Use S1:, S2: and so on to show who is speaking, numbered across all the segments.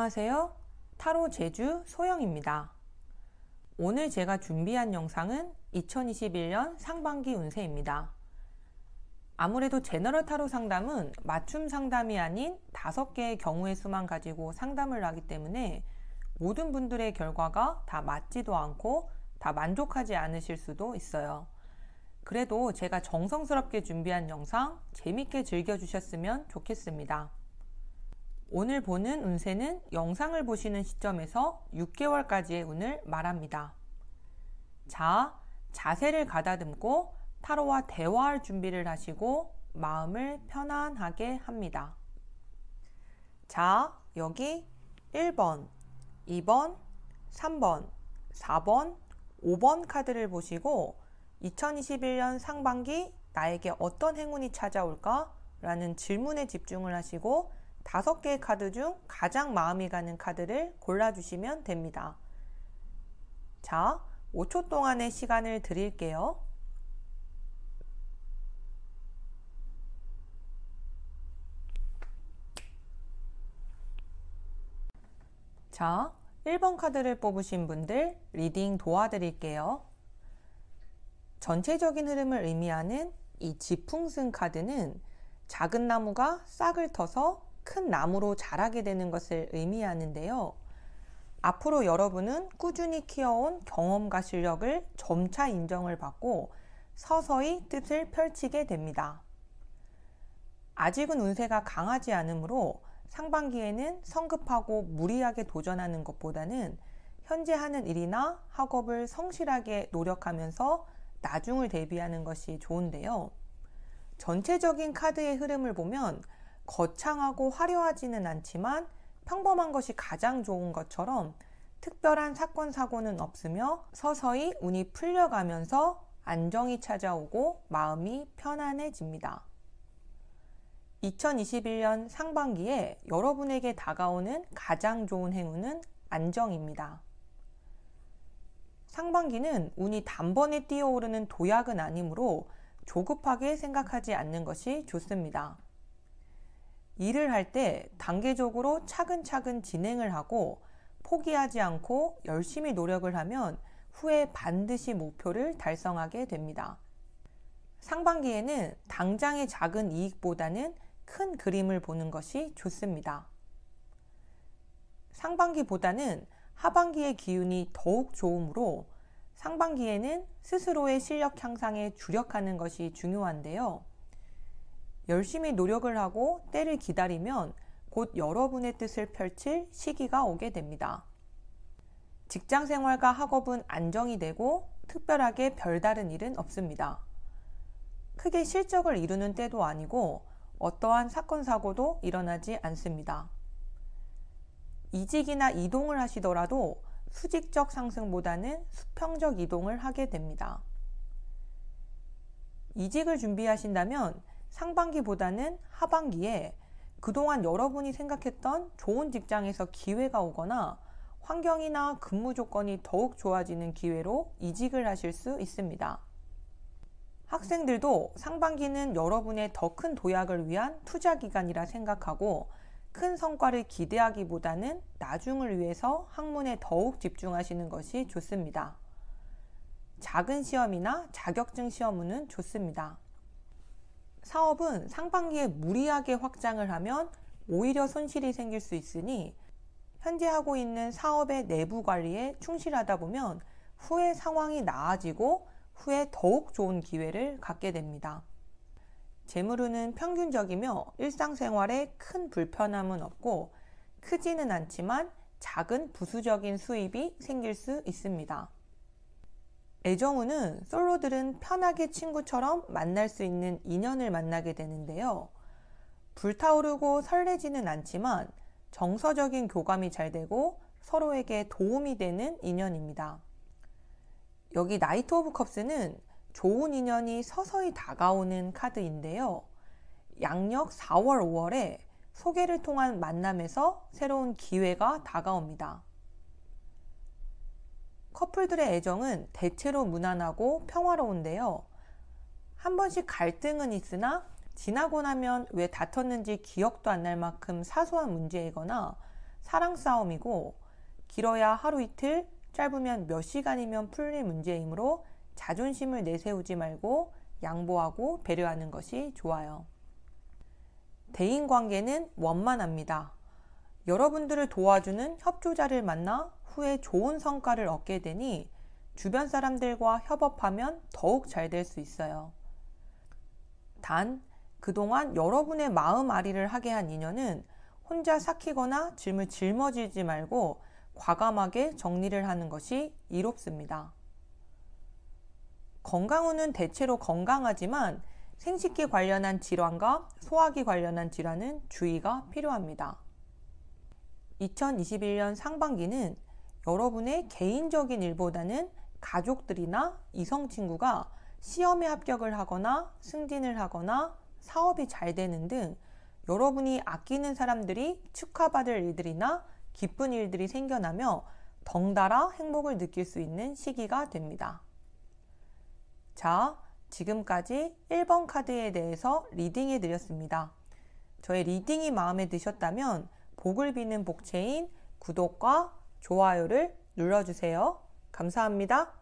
S1: 안녕하세요. 타로 제주 소영입니다. 오늘 제가 준비한 영상은 2021년 상반기 운세입니다. 아무래도 제너럴 타로 상담은 맞춤 상담이 아닌 5개의 경우의 수만 가지고 상담을 하기 때문에 모든 분들의 결과가 다 맞지도 않고 다 만족하지 않으실 수도 있어요. 그래도 제가 정성스럽게 준비한 영상 재밌게 즐겨주셨으면 좋겠습니다. 오늘 보는 운세는 영상을 보시는 시점에서 6개월까지의 운을 말합니다. 자, 자세를 가다듬고 타로와 대화할 준비를 하시고 마음을 편안하게 합니다. 자, 여기 1번, 2번, 3번, 4번, 5번 카드를 보시고 2021년 상반기 나에게 어떤 행운이 찾아올까? 라는 질문에 집중을 하시고 5개의 카드 중 가장 마음이 가는 카드를 골라주시면 됩니다. 자, 5초 동안의 시간을 드릴게요. 자, 1번 카드를 뽑으신 분들 리딩 도와드릴게요. 전체적인 흐름을 의미하는 이 지풍승 카드는 작은 나무가 싹을 터서 큰 나무로 자라게 되는 것을 의미하는데요. 앞으로 여러분은 꾸준히 키워온 경험과 실력을 점차 인정을 받고 서서히 뜻을 펼치게 됩니다. 아직은 운세가 강하지 않으므로 상반기에는 성급하고 무리하게 도전하는 것보다는 현재 하는 일이나 학업을 성실하게 노력하면서 나중을 대비하는 것이 좋은데요. 전체적인 카드의 흐름을 보면 거창하고 화려하지는 않지만 평범한 것이 가장 좋은 것처럼 특별한 사건 사고는 없으며 서서히 운이 풀려가면서 안정이 찾아오고 마음이 편안해집니다. 2021년 상반기에 여러분에게 다가오는 가장 좋은 행운은 안정입니다. 상반기는 운이 단번에 뛰어오르는 도약은 아니므로 조급하게 생각하지 않는 것이 좋습니다. 일을 할 때 단계적으로 차근차근 진행을 하고 포기하지 않고 열심히 노력을 하면 후에 반드시 목표를 달성하게 됩니다. 상반기에는 당장의 작은 이익보다는 큰 그림을 보는 것이 좋습니다. 상반기보다는 하반기의 기운이 더욱 좋으므로 상반기에는 스스로의 실력 향상에 주력하는 것이 중요한데요. 열심히 노력을 하고 때를 기다리면 곧 여러분의 뜻을 펼칠 시기가 오게 됩니다. 직장 생활과 학업은 안정이 되고 특별하게 별다른 일은 없습니다. 크게 실적을 이루는 때도 아니고 어떠한 사건 사고도 일어나지 않습니다. 이직이나 이동을 하시더라도 수직적 상승보다는 수평적 이동을 하게 됩니다. 이직을 준비하신다면 상반기보다는 하반기에 그동안 여러분이 생각했던 좋은 직장에서 기회가 오거나 환경이나 근무 조건이 더욱 좋아지는 기회로 이직을 하실 수 있습니다. 학생들도 상반기는 여러분의 더 큰 도약을 위한 투자 기간이라 생각하고 큰 성과를 기대하기보다는 나중을 위해서 학문에 더욱 집중하시는 것이 좋습니다. 작은 시험이나 자격증 시험은 좋습니다. 사업은 상반기에 무리하게 확장을 하면 오히려 손실이 생길 수 있으니 현재 하고 있는 사업의 내부 관리에 충실하다 보면 후에 상황이 나아지고 후에 더욱 좋은 기회를 갖게 됩니다. 재물운은 평균적이며 일상생활에 큰 불편함은 없고 크지는 않지만 작은 부수적인 수입이 생길 수 있습니다. 애정운은 솔로들은 편하게 친구처럼 만날 수 있는 인연을 만나게 되는데요. 불타오르고 설레지는 않지만 정서적인 교감이 잘 되고 서로에게 도움이 되는 인연입니다. 여기 나이트 오브 컵스는 좋은 인연이 서서히 다가오는 카드인데요. 양력 4월, 5월에 소개를 통한 만남에서 새로운 기회가 다가옵니다. 커플들의 애정은 대체로 무난하고 평화로운데요. 한 번씩 갈등은 있으나 지나고 나면 왜 다퉜는지 기억도 안 날 만큼 사소한 문제이거나 사랑 싸움이고 길어야 하루 이틀, 짧으면 몇 시간이면 풀릴 문제이므로 자존심을 내세우지 말고 양보하고 배려하는 것이 좋아요. 대인관계는 원만합니다. 여러분들을 도와주는 협조자를 만나 후에 좋은 성과를 얻게 되니 주변 사람들과 협업하면 더욱 잘 될 수 있어요. 단, 그동안 여러분의 마음앓이를 하게 한 인연은 혼자 삭히거나 짐을 짊어지지 말고 과감하게 정리를 하는 것이 이롭습니다. 건강운은 대체로 건강하지만 생식기 관련한 질환과 소화기 관련한 질환은 주의가 필요합니다. 2021년 상반기는 여러분의 개인적인 일보다는 가족들이나 이성 친구가 시험에 합격을 하거나 승진을 하거나 사업이 잘 되는 등 여러분이 아끼는 사람들이 축하받을 일들이나 기쁜 일들이 생겨나며 덩달아 행복을 느낄 수 있는 시기가 됩니다. 자, 지금까지 1번 카드에 대해서 리딩해 드렸습니다. 저의 리딩이 마음에 드셨다면 복을 비는 복체인 구독과 좋아요를 눌러주세요. 감사합니다.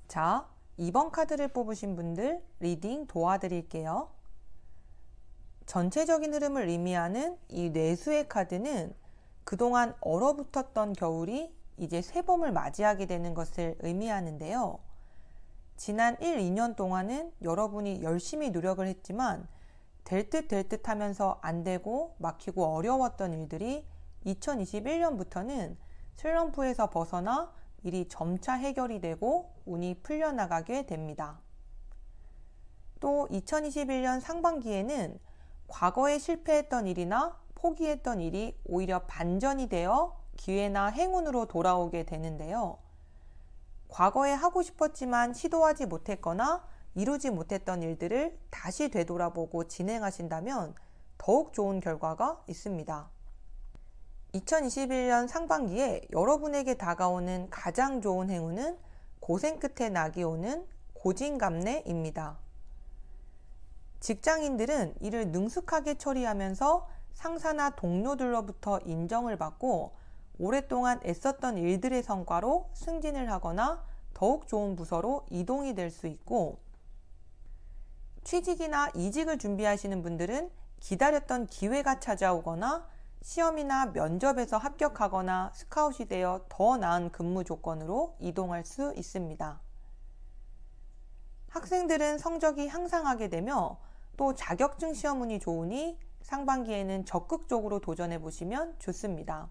S1: 자, 2번 카드를 뽑으신 분들 리딩 도와드릴게요. 전체적인 흐름을 의미하는 이 뇌수의 카드는 그동안 얼어붙었던 겨울이 이제 새봄을 맞이하게 되는 것을 의미하는데요. 지난 1, 2년 동안은 여러분이 열심히 노력을 했지만 될 듯 하면서 안 되고 막히고 어려웠던 일들이 2021년부터는 슬럼프에서 벗어나 일이 점차 해결이 되고 운이 풀려나가게 됩니다. 또 2021년 상반기에는 과거에 실패했던 일이나 포기했던 일이 오히려 반전이 되어 기회나 행운으로 돌아오게 되는데요. 과거에 하고 싶었지만 시도하지 못했거나 이루지 못했던 일들을 다시 되돌아보고 진행하신다면 더욱 좋은 결과가 있습니다. 2021년 상반기에 여러분에게 다가오는 가장 좋은 행운은 고생 끝에 낙이 오는 고진감래입니다. 직장인들은 이를 능숙하게 처리하면서 상사나 동료들로부터 인정을 받고 오랫동안 애썼던 일들의 성과로 승진을 하거나 더욱 좋은 부서로 이동이 될 수 있고, 취직이나 이직을 준비하시는 분들은 기다렸던 기회가 찾아오거나 시험이나 면접에서 합격하거나 스카웃이 되어 더 나은 근무 조건으로 이동할 수 있습니다. 학생들은 성적이 향상하게 되며 또 자격증 시험 운이 좋으니 상반기에는 적극적으로 도전해 보시면 좋습니다.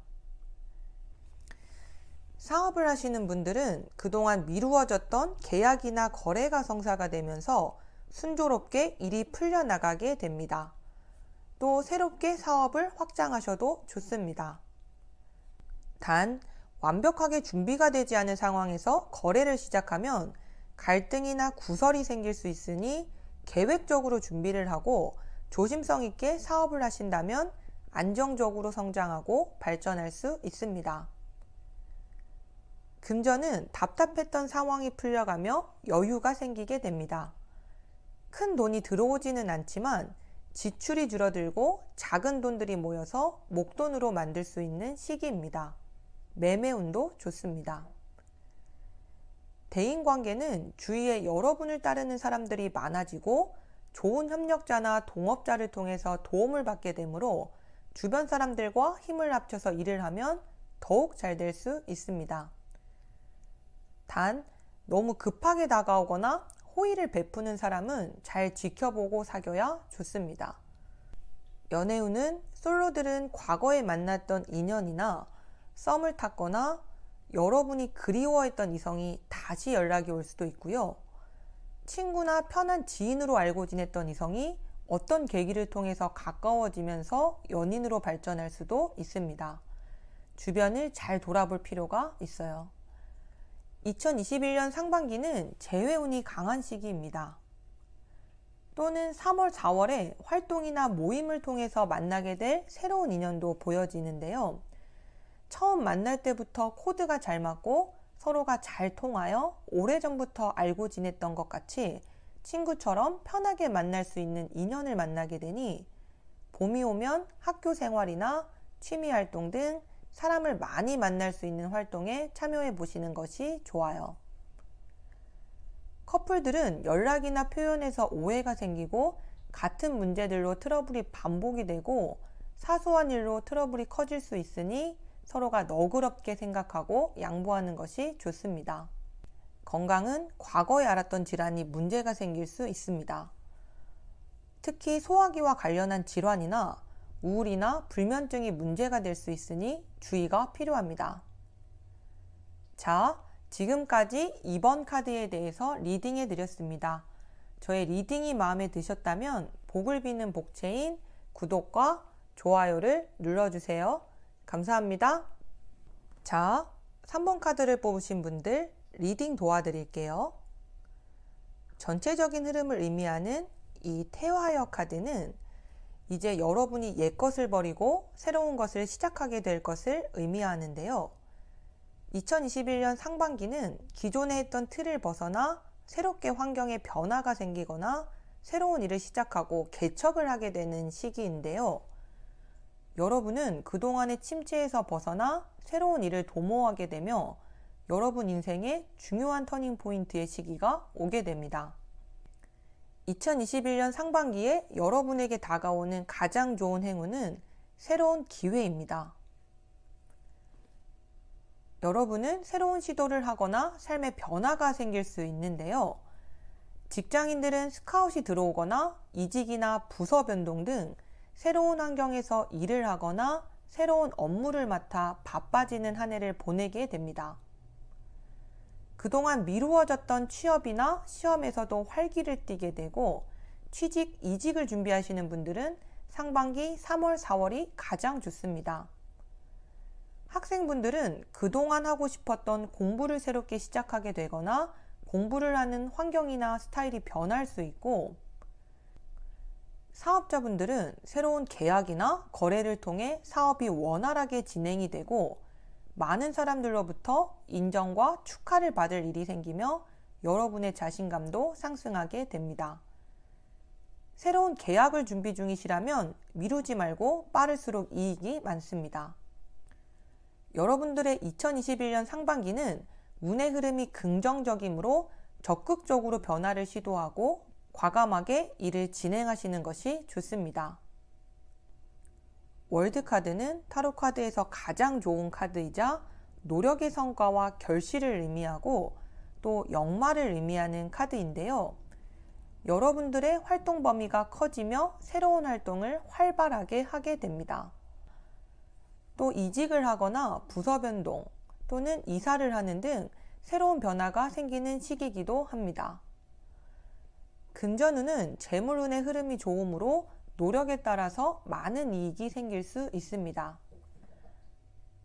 S1: 사업을 하시는 분들은 그동안 미루어졌던 계약이나 거래가 성사가 되면서 순조롭게 일이 풀려나가게 됩니다. 또 새롭게 사업을 확장하셔도 좋습니다. 단, 완벽하게 준비가 되지 않은 상황에서 거래를 시작하면 갈등이나 구설이 생길 수 있으니 계획적으로 준비를 하고 조심성 있게 사업을 하신다면 안정적으로 성장하고 발전할 수 있습니다. 금전은 답답했던 상황이 풀려가며 여유가 생기게 됩니다. 큰 돈이 들어오지는 않지만 지출이 줄어들고 작은 돈들이 모여서 목돈으로 만들 수 있는 시기입니다. 매매운도 좋습니다. 대인관계는 주위에 여러분을 따르는 사람들이 많아지고 좋은 협력자나 동업자를 통해서 도움을 받게 되므로 주변 사람들과 힘을 합쳐서 일을 하면 더욱 잘 될 수 있습니다. 단, 너무 급하게 다가오거나 호의를 베푸는 사람은 잘 지켜보고 사귀어야 좋습니다. 연애운은 솔로들은 과거에 만났던 인연이나 썸을 탔거나 여러분이 그리워했던 이성이 다시 연락이 올 수도 있고요. 친구나 편한 지인으로 알고 지냈던 이성이 어떤 계기를 통해서 가까워지면서 연인으로 발전할 수도 있습니다. 주변을 잘 돌아볼 필요가 있어요. 2021년 상반기는 재회운이 강한 시기입니다. 또는 3월, 4월에 활동이나 모임을 통해서 만나게 될 새로운 인연도 보여지는데요. 처음 만날 때부터 코드가 잘 맞고 서로가 잘 통하여 오래전부터 알고 지냈던 것 같이 친구처럼 편하게 만날 수 있는 인연을 만나게 되니 봄이 오면 학교 생활이나 취미 활동 등 사람을 많이 만날 수 있는 활동에 참여해 보시는 것이 좋아요. 커플들은 연락이나 표현에서 오해가 생기고 같은 문제들로 트러블이 반복이 되고 사소한 일로 트러블이 커질 수 있으니 서로가 너그럽게 생각하고 양보하는 것이 좋습니다. 건강은 과거에 알았던 질환이 문제가 생길 수 있습니다. 특히 소화기와 관련한 질환이나 우울이나 불면증이 문제가 될 수 있으니 주의가 필요합니다. 자, 지금까지 2번 카드에 대해서 리딩해 드렸습니다. 저의 리딩이 마음에 드셨다면 복을 비는 복체인 구독과 좋아요를 눌러주세요. 감사합니다. 자, 3번 카드를 뽑으신 분들 리딩 도와드릴게요. 전체적인 흐름을 의미하는 이 태화여 카드는 이제 여러분이 옛 것을 버리고 새로운 것을 시작하게 될 것을 의미하는데요. 2021년 상반기는 기존에 했던 틀을 벗어나 새롭게 환경에 변화가 생기거나 새로운 일을 시작하고 개척을 하게 되는 시기인데요. 여러분은 그동안의 침체에서 벗어나 새로운 일을 도모하게 되며 여러분 인생의 중요한 터닝 포인트의 시기가 오게 됩니다. 2021년 상반기에 여러분에게 다가오는 가장 좋은 행운은 새로운 기회입니다. 여러분은 새로운 시도를 하거나 삶의 변화가 생길 수 있는데요. 직장인들은 스카웃이 들어오거나 이직이나 부서 변동 등 새로운 환경에서 일을 하거나 새로운 업무를 맡아 바빠지는 한 해를 보내게 됩니다. 그동안 미루어졌던 취업이나 시험에서도 활기를 띠게 되고 취직, 이직을 준비하시는 분들은 상반기 3월, 4월이 가장 좋습니다. 학생분들은 그동안 하고 싶었던 공부를 새롭게 시작하게 되거나 공부를 하는 환경이나 스타일이 변할 수 있고 사업자분들은 새로운 계약이나 거래를 통해 사업이 원활하게 진행이 되고 많은 사람들로부터 인정과 축하를 받을 일이 생기며 여러분의 자신감도 상승하게 됩니다. 새로운 계약을 준비 중이시라면 미루지 말고 빠를수록 이익이 많습니다. 여러분들의 2021년 상반기는 운의 흐름이 긍정적이므로 적극적으로 변화를 시도하고 과감하게 일을 진행하시는 것이 좋습니다. 월드카드는 타로 카드에서 가장 좋은 카드이자 노력의 성과와 결실을 의미하고 또 역마를 의미하는 카드인데요. 여러분들의 활동 범위가 커지며 새로운 활동을 활발하게 하게 됩니다. 또 이직을 하거나 부서 변동 또는 이사를 하는 등 새로운 변화가 생기는 시기이기도 합니다. 금전운은 재물운의 흐름이 좋으므로 노력에 따라서 많은 이익이 생길 수 있습니다.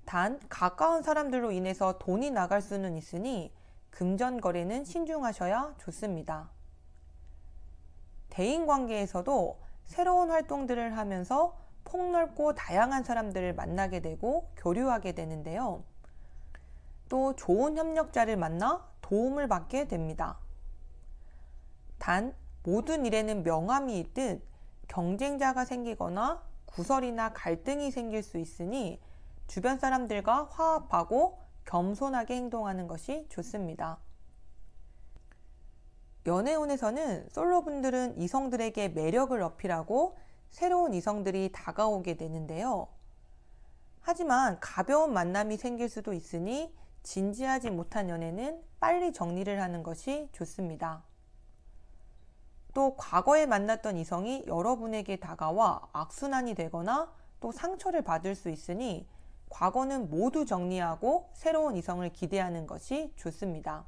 S1: 단 가까운 사람들로 인해서 돈이 나갈 수는 있으니 금전 거래는 신중하셔야 좋습니다. 대인관계에서도 새로운 활동들을 하면서 폭넓고 다양한 사람들을 만나게 되고 교류하게 되는데요. 또 좋은 협력자를 만나 도움을 받게 됩니다. 단 모든 일에는 명함이 있듯 경쟁자가 생기거나 구설이나 갈등이 생길 수 있으니 주변 사람들과 화합하고 겸손하게 행동하는 것이 좋습니다. 연애운에서는 솔로분들은 이성들에게 매력을 어필하고 새로운 이성들이 다가오게 되는데요. 하지만 가벼운 만남이 생길 수도 있으니 진지하지 못한 연애는 빨리 정리를 하는 것이 좋습니다. 또 과거에 만났던 이성이 여러분에게 다가와 악순환이 되거나 또 상처를 받을 수 있으니 과거는 모두 정리하고 새로운 이성을 기대하는 것이 좋습니다.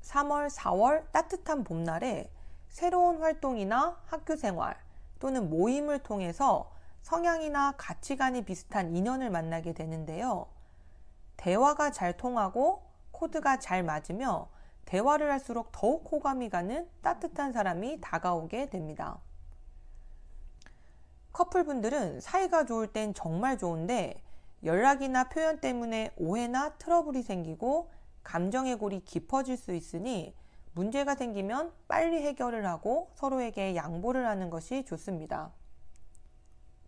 S1: 3월, 4월 따뜻한 봄날에 새로운 활동이나 학교생활 또는 모임을 통해서 성향이나 가치관이 비슷한 인연을 만나게 되는데요. 대화가 잘 통하고 코드가 잘 맞으며 대화를 할수록 더욱 호감이 가는 따뜻한 사람이 다가오게 됩니다. 커플분들은 사이가 좋을 땐 정말 좋은데 연락이나 표현 때문에 오해나 트러블이 생기고 감정의 골이 깊어질 수 있으니 문제가 생기면 빨리 해결을 하고 서로에게 양보를 하는 것이 좋습니다.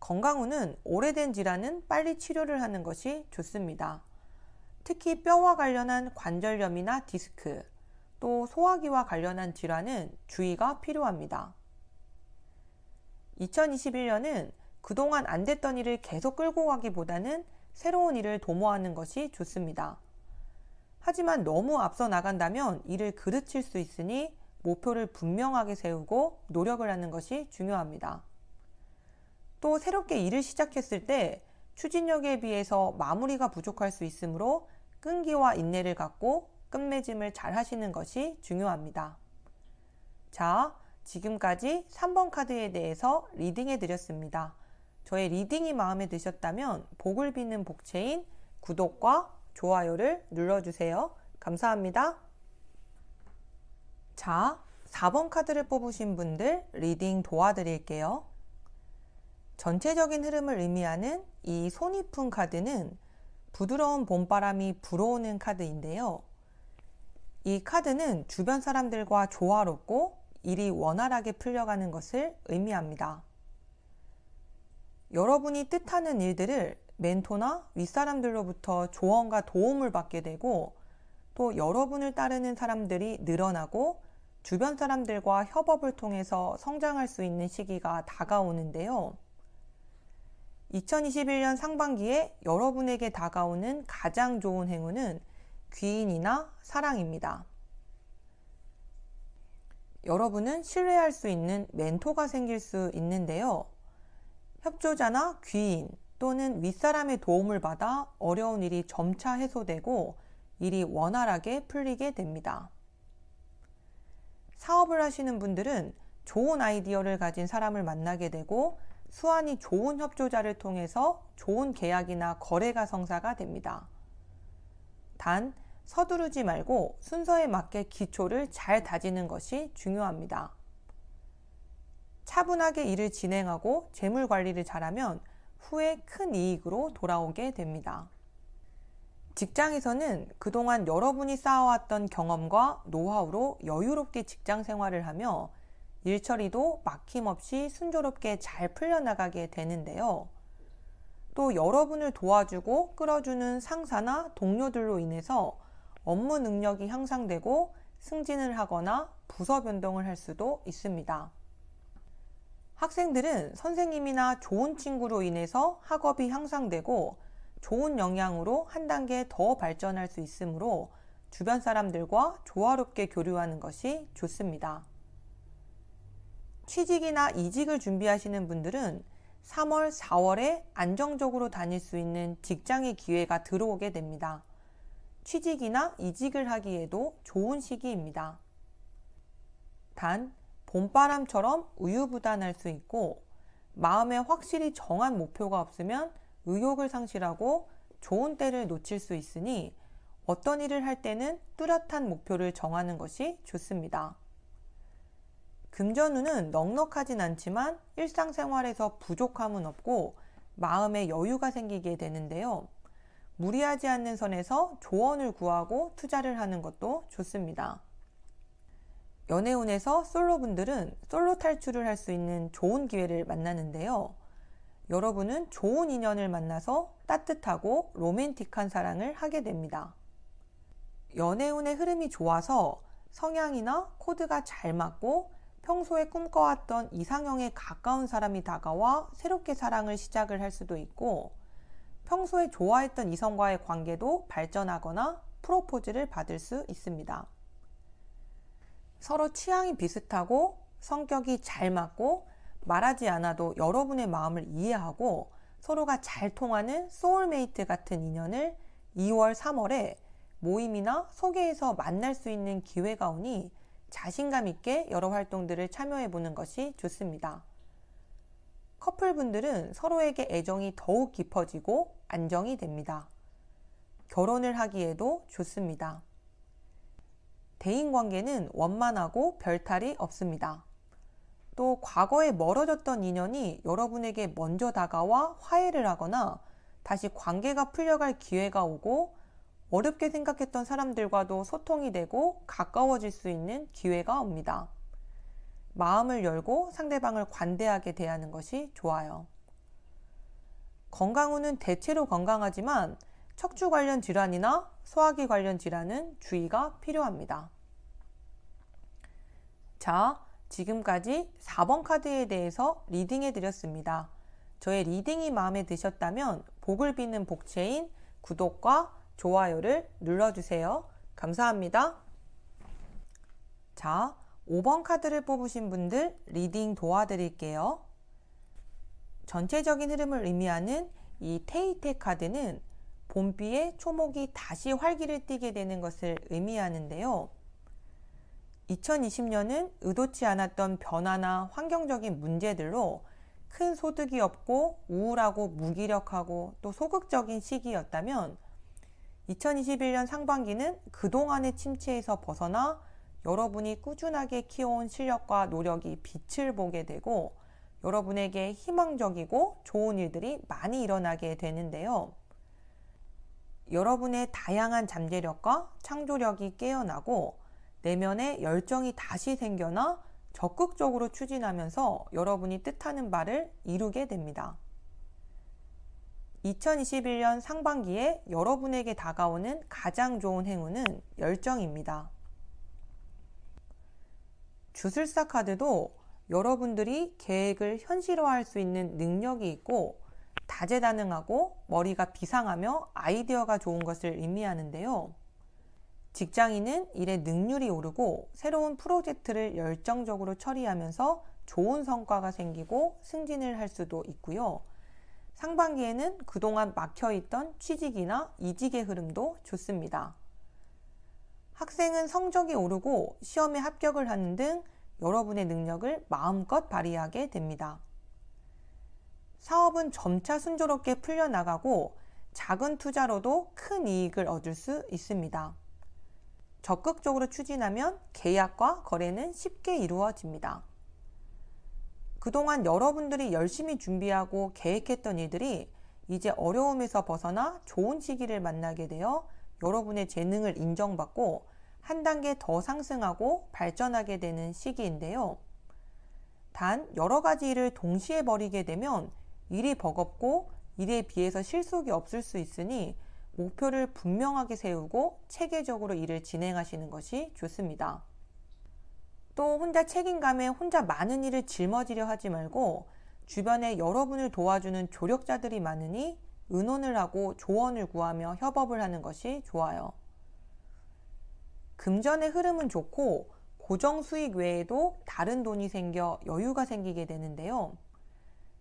S1: 건강 후는 오래된 질환은 빨리 치료를 하는 것이 좋습니다. 특히 뼈와 관련한 관절염이나 디스크, 또 소화기와 관련한 질환은 주의가 필요합니다. 2021년은 그동안 안 됐던 일을 계속 끌고 가기보다는 새로운 일을 도모하는 것이 좋습니다. 하지만 너무 앞서 나간다면 일을 그르칠 수 있으니 목표를 분명하게 세우고 노력을 하는 것이 중요합니다. 또 새롭게 일을 시작했을 때 추진력에 비해서 마무리가 부족할 수 있으므로 끈기와 인내를 갖고 끝맺음을 잘 하시는 것이 중요합니다. 자, 지금까지 3번 카드에 대해서 리딩해 드렸습니다. 저의 리딩이 마음에 드셨다면 복을 비는 복체인 구독과 좋아요를 눌러주세요. 감사합니다. 자, 4번 카드를 뽑으신 분들 리딩 도와드릴게요. 전체적인 흐름을 의미하는 이 손이풍 카드는 부드러운 봄바람이 불어오는 카드인데요. 이 카드는 주변 사람들과 조화롭고 일이 원활하게 풀려가는 것을 의미합니다. 여러분이 뜻하는 일들을 멘토나 윗사람들로부터 조언과 도움을 받게 되고 또 여러분을 따르는 사람들이 늘어나고 주변 사람들과 협업을 통해서 성장할 수 있는 시기가 다가오는데요. 2021년 상반기에 여러분에게 다가오는 가장 좋은 행운은 귀인이나 사랑입니다. 여러분은 신뢰할 수 있는 멘토가 생길 수 있는데요. 협조자나 귀인 또는 윗사람의 도움을 받아 어려운 일이 점차 해소되고 일이 원활하게 풀리게 됩니다. 사업을 하시는 분들은 좋은 아이디어를 가진 사람을 만나게 되고 수완이 좋은 협조자를 통해서 좋은 계약이나 거래가 성사가 됩니다. 단, 서두르지 말고 순서에 맞게 기초를 잘 다지는 것이 중요합니다. 차분하게 일을 진행하고 재물 관리를 잘하면 후에 큰 이익으로 돌아오게 됩니다. 직장에서는 그동안 여러분이 쌓아왔던 경험과 노하우로 여유롭게 직장 생활을 하며 일 처리도 막힘없이 순조롭게 잘 풀려나가게 되는데요. 또 여러분을 도와주고 끌어주는 상사나 동료들로 인해서 업무 능력이 향상되고 승진을 하거나 부서 변동을 할 수도 있습니다. 학생들은 선생님이나 좋은 친구로 인해서 학업이 향상되고 좋은 영향으로 한 단계 더 발전할 수 있으므로 주변 사람들과 조화롭게 교류하는 것이 좋습니다. 취직이나 이직을 준비하시는 분들은 3월, 4월에 안정적으로 다닐 수 있는 직장의 기회가 들어오게 됩니다. 취직이나 이직을 하기에도 좋은 시기입니다. 단, 봄바람처럼 우유부단할 수 있고 마음에 확실히 정한 목표가 없으면 의욕을 상실하고 좋은 때를 놓칠 수 있으니 어떤 일을 할 때는 뚜렷한 목표를 정하는 것이 좋습니다. 금전운은 넉넉하진 않지만 일상생활에서 부족함은 없고 마음에 여유가 생기게 되는데요. 무리하지 않는 선에서 조언을 구하고 투자를 하는 것도 좋습니다. 연애운에서 솔로분들은 솔로 탈출을 할 수 있는 좋은 기회를 만나는데요. 여러분은 좋은 인연을 만나서 따뜻하고 로맨틱한 사랑을 하게 됩니다. 연애운의 흐름이 좋아서 성향이나 코드가 잘 맞고 평소에 꿈꿔왔던 이상형에 가까운 사람이 다가와 새롭게 사랑을 시작을 할 수도 있고 평소에 좋아했던 이성과의 관계도 발전하거나 프로포즈를 받을 수 있습니다. 서로 취향이 비슷하고 성격이 잘 맞고 말하지 않아도 여러분의 마음을 이해하고 서로가 잘 통하는 소울메이트 같은 인연을 2월, 3월에 모임이나 소개에서 만날 수 있는 기회가 오니 자신감 있게 여러 활동들을 참여해 보는 것이 좋습니다. 커플분들은 서로에게 애정이 더욱 깊어지고 안정이 됩니다. 결혼을 하기에도 좋습니다. 대인관계는 원만하고 별탈이 없습니다. 또 과거에 멀어졌던 인연이 여러분에게 먼저 다가와 화해를 하거나 다시 관계가 풀려갈 기회가 오고 어렵게 생각했던 사람들과도 소통이 되고 가까워질 수 있는 기회가 옵니다. 마음을 열고 상대방을 관대하게 대하는 것이 좋아요. 건강 후는 대체로 건강하지만 척추 관련 질환이나 소화기 관련 질환은 주의가 필요합니다. 자, 지금까지 4번 카드에 대해서 리딩해 드렸습니다. 저의 리딩이 마음에 드셨다면 복을 비는 복채인 구독과 좋아요를 눌러주세요. 감사합니다. 자, 5번 카드를 뽑으신 분들 리딩 도와드릴게요. 전체적인 흐름을 의미하는 이 테이테 카드는 봄비에 초목이 다시 활기를 띠게 되는 것을 의미하는데요. 2020년은 의도치 않았던 변화나 환경적인 문제들로 큰 소득이 없고 우울하고 무기력하고 또 소극적인 시기였다면 2021년 상반기는 그동안의 침체에서 벗어나 여러분이 꾸준하게 키워온 실력과 노력이 빛을 보게 되고 여러분에게 희망적이고 좋은 일들이 많이 일어나게 되는데요. 여러분의 다양한 잠재력과 창조력이 깨어나고 내면에 열정이 다시 생겨나 적극적으로 추진하면서 여러분이 뜻하는 바를 이루게 됩니다. 2021년 상반기에 여러분에게 다가오는 가장 좋은 행운은 열정입니다. 주술사 카드도 여러분들이 계획을 현실화할 수 있는 능력이 있고 다재다능하고 머리가 비상하며 아이디어가 좋은 것을 의미하는데요. 직장인은 일의 능률이 오르고 새로운 프로젝트를 열정적으로 처리하면서 좋은 성과가 생기고 승진을 할 수도 있고요. 상반기에는 그동안 막혀있던 취직이나 이직의 흐름도 좋습니다. 학생은 성적이 오르고 시험에 합격을 하는 등 여러분의 능력을 마음껏 발휘하게 됩니다. 사업은 점차 순조롭게 풀려나가고 작은 투자로도 큰 이익을 얻을 수 있습니다. 적극적으로 추진하면 계약과 거래는 쉽게 이루어집니다. 그동안 여러분들이 열심히 준비하고 계획했던 일들이 이제 어려움에서 벗어나 좋은 시기를 만나게 되어 여러분의 재능을 인정받고 한 단계 더 상승하고 발전하게 되는 시기인데요. 단 여러 가지 일을 동시에 벌이게 되면 일이 버겁고 일에 비해서 실속이 없을 수 있으니 목표를 분명하게 세우고 체계적으로 일을 진행하시는 것이 좋습니다. 또 혼자 책임감에 혼자 많은 일을 짊어지려 하지 말고 주변에 여러분을 도와주는 조력자들이 많으니 의논을 하고 조언을 구하며 협업을 하는 것이 좋아요. 금전의 흐름은 좋고 고정 수익 외에도 다른 돈이 생겨 여유가 생기게 되는데요.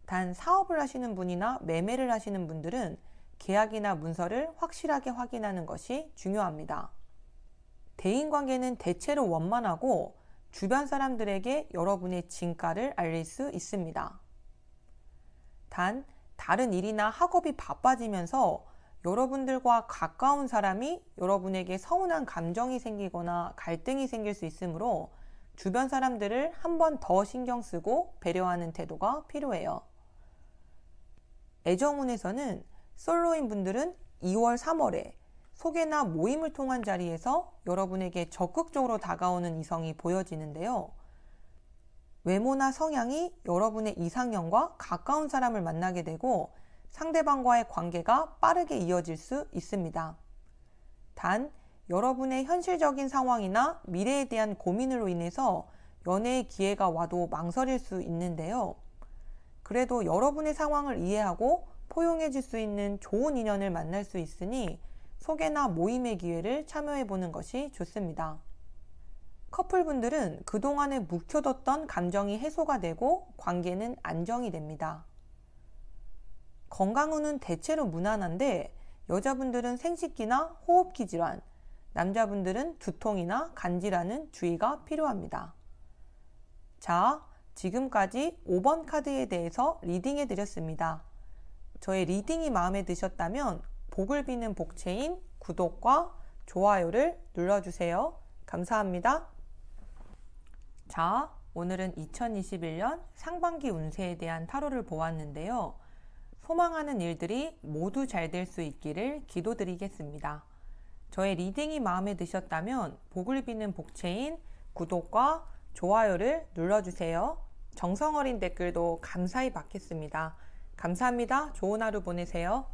S1: 단 사업을 하시는 분이나 매매를 하시는 분들은 계약이나 문서를 확실하게 확인하는 것이 중요합니다. 대인관계는 대체로 원만하고 주변 사람들에게 여러분의 진가를 알릴 수 있습니다. 단 다른 일이나 학업이 바빠지면서 여러분들과 가까운 사람이 여러분에게 서운한 감정이 생기거나 갈등이 생길 수 있으므로 주변 사람들을 한 번 더 신경 쓰고 배려하는 태도가 필요해요. 애정운에서는 솔로인 분들은 2월, 3월에 소개나 모임을 통한 자리에서 여러분에게 적극적으로 다가오는 이성이 보여지는데요. 외모나 성향이 여러분의 이상형과 가까운 사람을 만나게 되고 상대방과의 관계가 빠르게 이어질 수 있습니다. 단, 여러분의 현실적인 상황이나 미래에 대한 고민으로 인해서 연애의 기회가 와도 망설일 수 있는데요. 그래도 여러분의 상황을 이해하고 포용해 줄 수 있는 좋은 인연을 만날 수 있으니 소개나 모임의 기회를 참여해 보는 것이 좋습니다. 커플분들은 그동안에 묵혀뒀던 감정이 해소가 되고 관계는 안정이 됩니다. 건강운은 대체로 무난한데 여자분들은 생식기나 호흡기 질환, 남자분들은 두통이나 간질환은 주의가 필요합니다. 자, 지금까지 5번 카드에 대해서 리딩해 드렸습니다. 저의 리딩이 마음에 드셨다면 복을 비는 복채인 구독과 좋아요를 눌러주세요. 감사합니다. 자, 오늘은 2021년 상반기 운세에 대한 타로를 보았는데요. 소망하는 일들이 모두 잘 될 수 있기를 기도드리겠습니다. 저의 리딩이 마음에 드셨다면 복을 비는 복채인 구독과 좋아요를 눌러주세요. 정성어린 댓글도 감사히 받겠습니다. 감사합니다. 좋은 하루 보내세요.